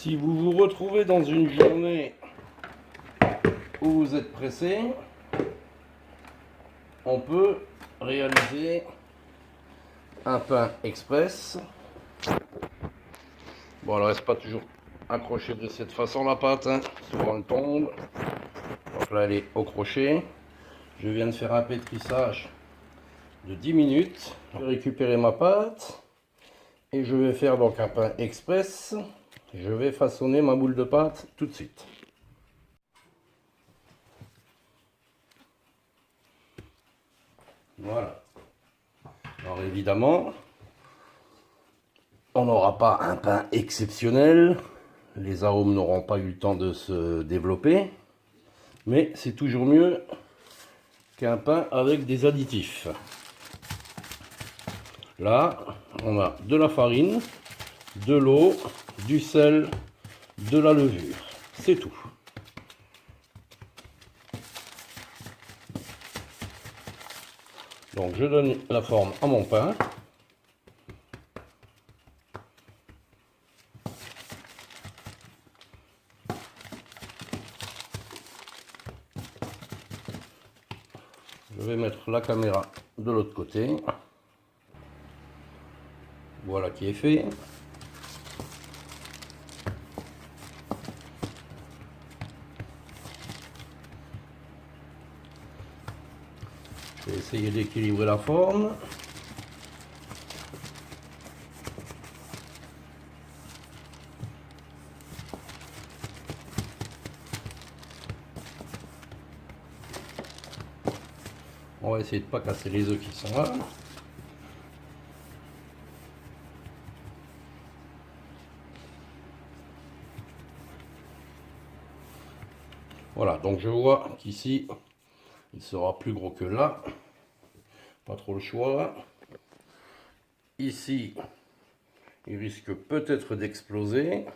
Si vous vous retrouvez dans une journée où vous êtes pressé, on peut réaliser un pain express. Bon, elle reste pas toujours accrochée de cette façon la pâte, hein. Souvent elle tombe. Donc là elle est au crochet. Je viens de faire un pétrissage de 10 minutes. Je vais récupérer ma pâte et je vais faire donc un pain express. Je vais façonner ma boule de pâte tout de suite. Voilà. Alors évidemment, on n'aura pas un pain exceptionnel. Les arômes n'auront pas eu le temps de se développer. Mais c'est toujours mieux qu'un pain avec des additifs. Là, on a de la farine, de l'eau, du sel, de la levure. C'est tout. Donc je donne la forme à mon pain. Je vais mettre la caméra de l'autre côté. Voilà qui est fait. Je vais essayer d'équilibrer la forme. On va essayer de ne pas casser les œufs qui sont là. Voilà, donc je vois qu'ici, il sera plus gros que là. Pas trop le choix. Ici, il risque peut-être d'exploser.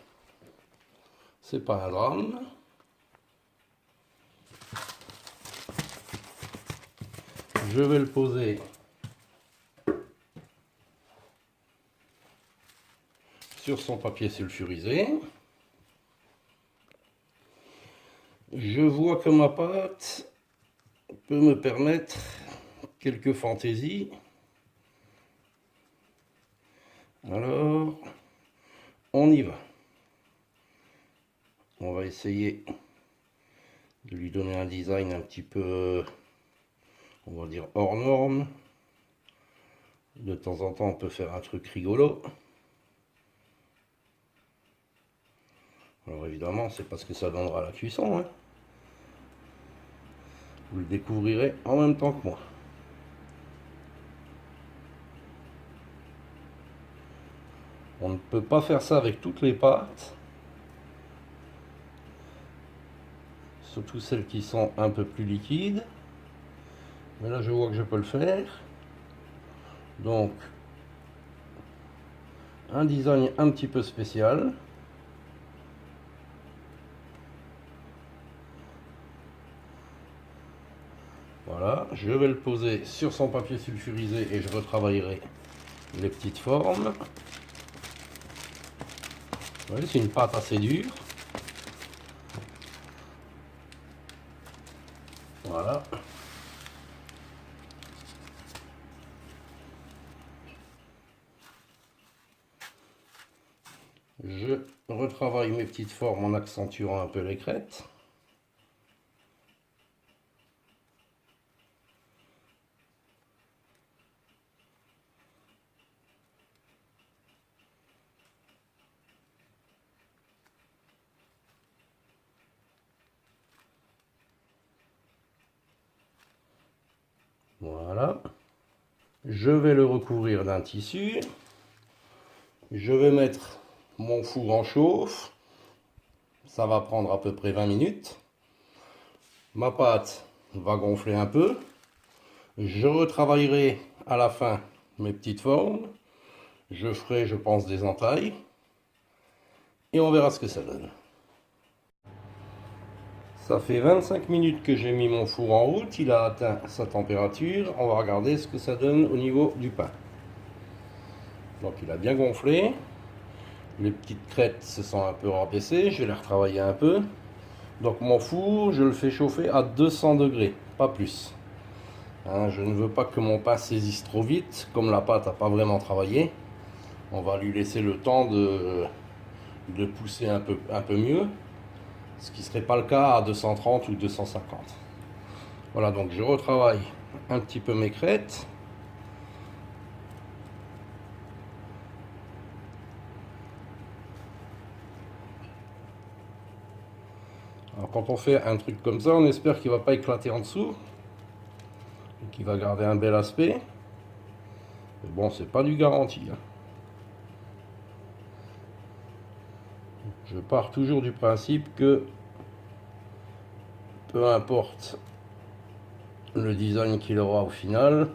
C'est pas un drame. Je vais le poser sur son papier sulfurisé. Je vois que ma pâte peut me permettre quelques fantaisies. Alors, on y va. On va essayer de lui donner un design un petit peu, on va dire, hors norme. De temps en temps, on peut faire un truc rigolo. Alors évidemment, c'est parce que ça donnera à la cuisson, hein. Vous le découvrirez en même temps que moi. On ne peut pas faire ça avec toutes les pâtes. Surtout celles qui sont un peu plus liquides. Mais là, je vois que je peux le faire. Donc, un design un petit peu spécial. Voilà, je vais le poser sur son papier sulfurisé et je retravaillerai les petites formes. Vous voyez, c'est une pâte assez dure. Voilà. Je retravaille mes petites formes en accentuant un peu les crêtes. Voilà. Je vais le recouvrir d'un tissu. Je vais mettre mon four en chauffe. Ça va prendre à peu près 20 minutes. Ma pâte va gonfler un peu. Je retravaillerai à la fin mes petites formes. Je ferai, je pense, des entailles. Et on verra ce que ça donne. Ça fait 25 minutes que j'ai mis mon four en route. Il a atteint sa température. On va regarder ce que ça donne au niveau du pain. Donc il a bien gonflé. Les petites crêtes se sont un peu rabaissées, je vais les retravailler un peu. Donc mon four, je le fais chauffer à 200 degrés, pas plus. Hein, je ne veux pas que mon pain saisisse trop vite, comme la pâte n'a pas vraiment travaillé. On va lui laisser le temps de pousser un peu mieux, ce qui ne serait pas le cas à 230 ou 250. Voilà, donc je retravaille un petit peu mes crêtes. Alors quand on fait un truc comme ça, on espère qu'il ne va pas éclater en dessous, et qu'il va garder un bel aspect. Mais bon, c'est pas du garanti, hein. Je pars toujours du principe que peu importe le design qu'il aura au final,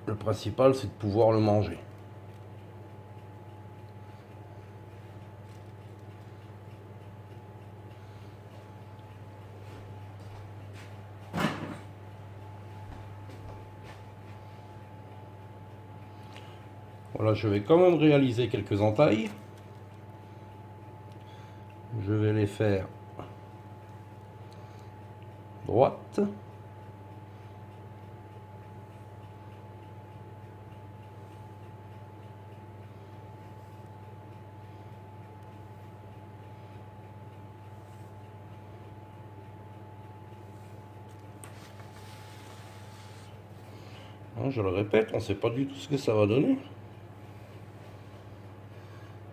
le principal c'est de pouvoir le manger. Voilà, je vais quand même réaliser quelques entailles. Je vais les faire droites. Hein, je le répète, on ne sait pas du tout ce que ça va donner.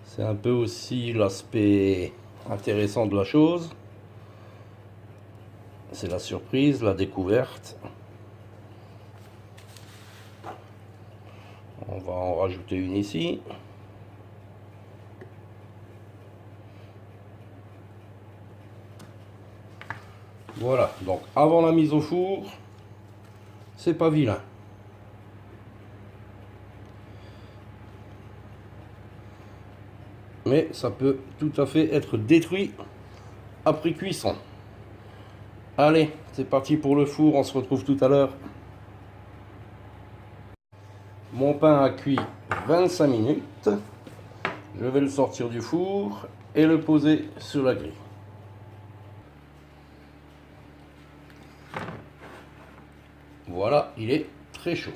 C'est un peu aussi l'aspect intéressant de la chose. C'est la surprise, la découverte. On va en rajouter une ici. Voilà, donc avant la mise au four, c'est pas vilain. Mais ça peut tout à fait être détruit après cuisson. Allez, c'est parti pour le four, on se retrouve tout à l'heure. Mon pain a cuit 25 minutes. Je vais le sortir du four et le poser sur la grille. Voilà, il est très chaud.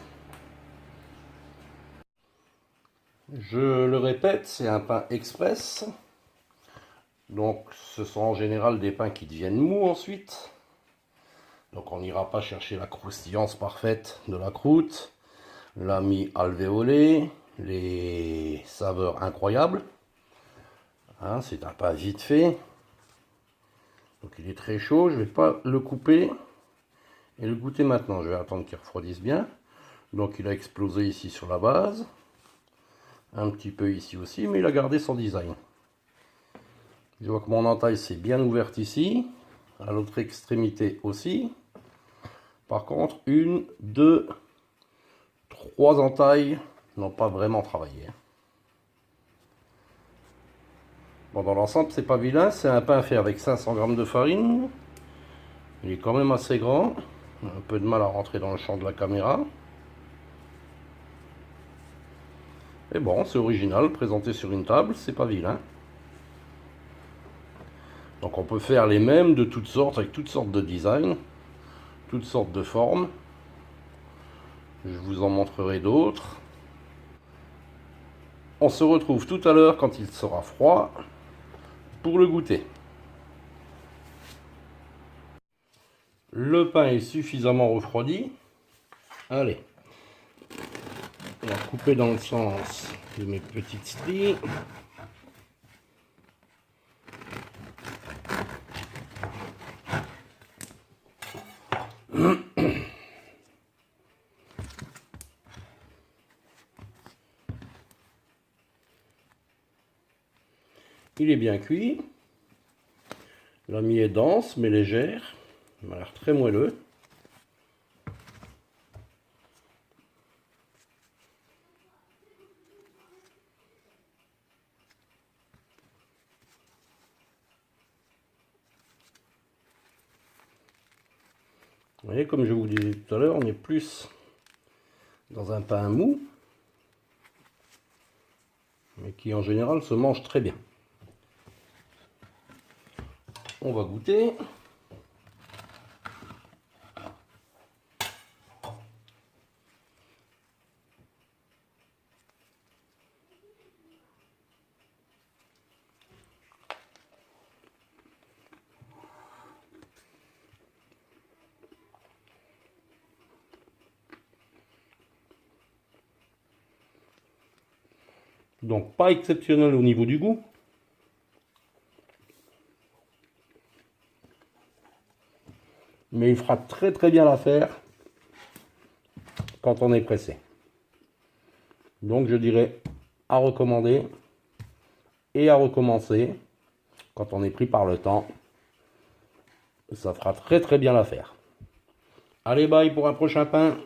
Je le répète, c'est un pain express. Donc ce sont en général des pains qui deviennent mous ensuite. Donc on n'ira pas chercher la croustillance parfaite de la croûte, la mi-alvéolée, les saveurs incroyables. Hein, c'est un pain vite fait. Donc il est très chaud, je ne vais pas le couper et le goûter maintenant. Je vais attendre qu'il refroidisse bien. Donc il a explosé ici sur la base. Un petit peu ici aussi, mais il a gardé son design. Je vois que mon entaille s'est bien ouverte ici. À l'autre extrémité aussi. Par contre, une, deux, trois entailles n'ont pas vraiment travaillé. Bon, dans l'ensemble, c'est pas vilain. C'est un pain fait avec 500 g de farine. Il est quand même assez grand. Un peu de mal à rentrer dans le champ de la caméra. Et bon, c'est original, présenté sur une table, c'est pas vilain. Donc on peut faire les mêmes de toutes sortes, avec toutes sortes de designs, toutes sortes de formes. Je vous en montrerai d'autres. On se retrouve tout à l'heure quand il sera froid pour le goûter. Le pain est suffisamment refroidi. Allez, on va couper dans le sens de mes petites stries. Il est bien cuit. La mie est dense mais légère. Il m'a l'air très moelleux. Vous voyez, comme je vous disais tout à l'heure, on est plus dans un pain mou. mais qui en général se mange très bien. On va goûter. Donc pas exceptionnel au niveau du goût. Mais il fera très très bien l'affaire quand on est pressé. Donc je dirais à recommander et à recommencer quand on est pris par le temps. Ça fera très très bien l'affaire. Allez, bye pour un prochain pain.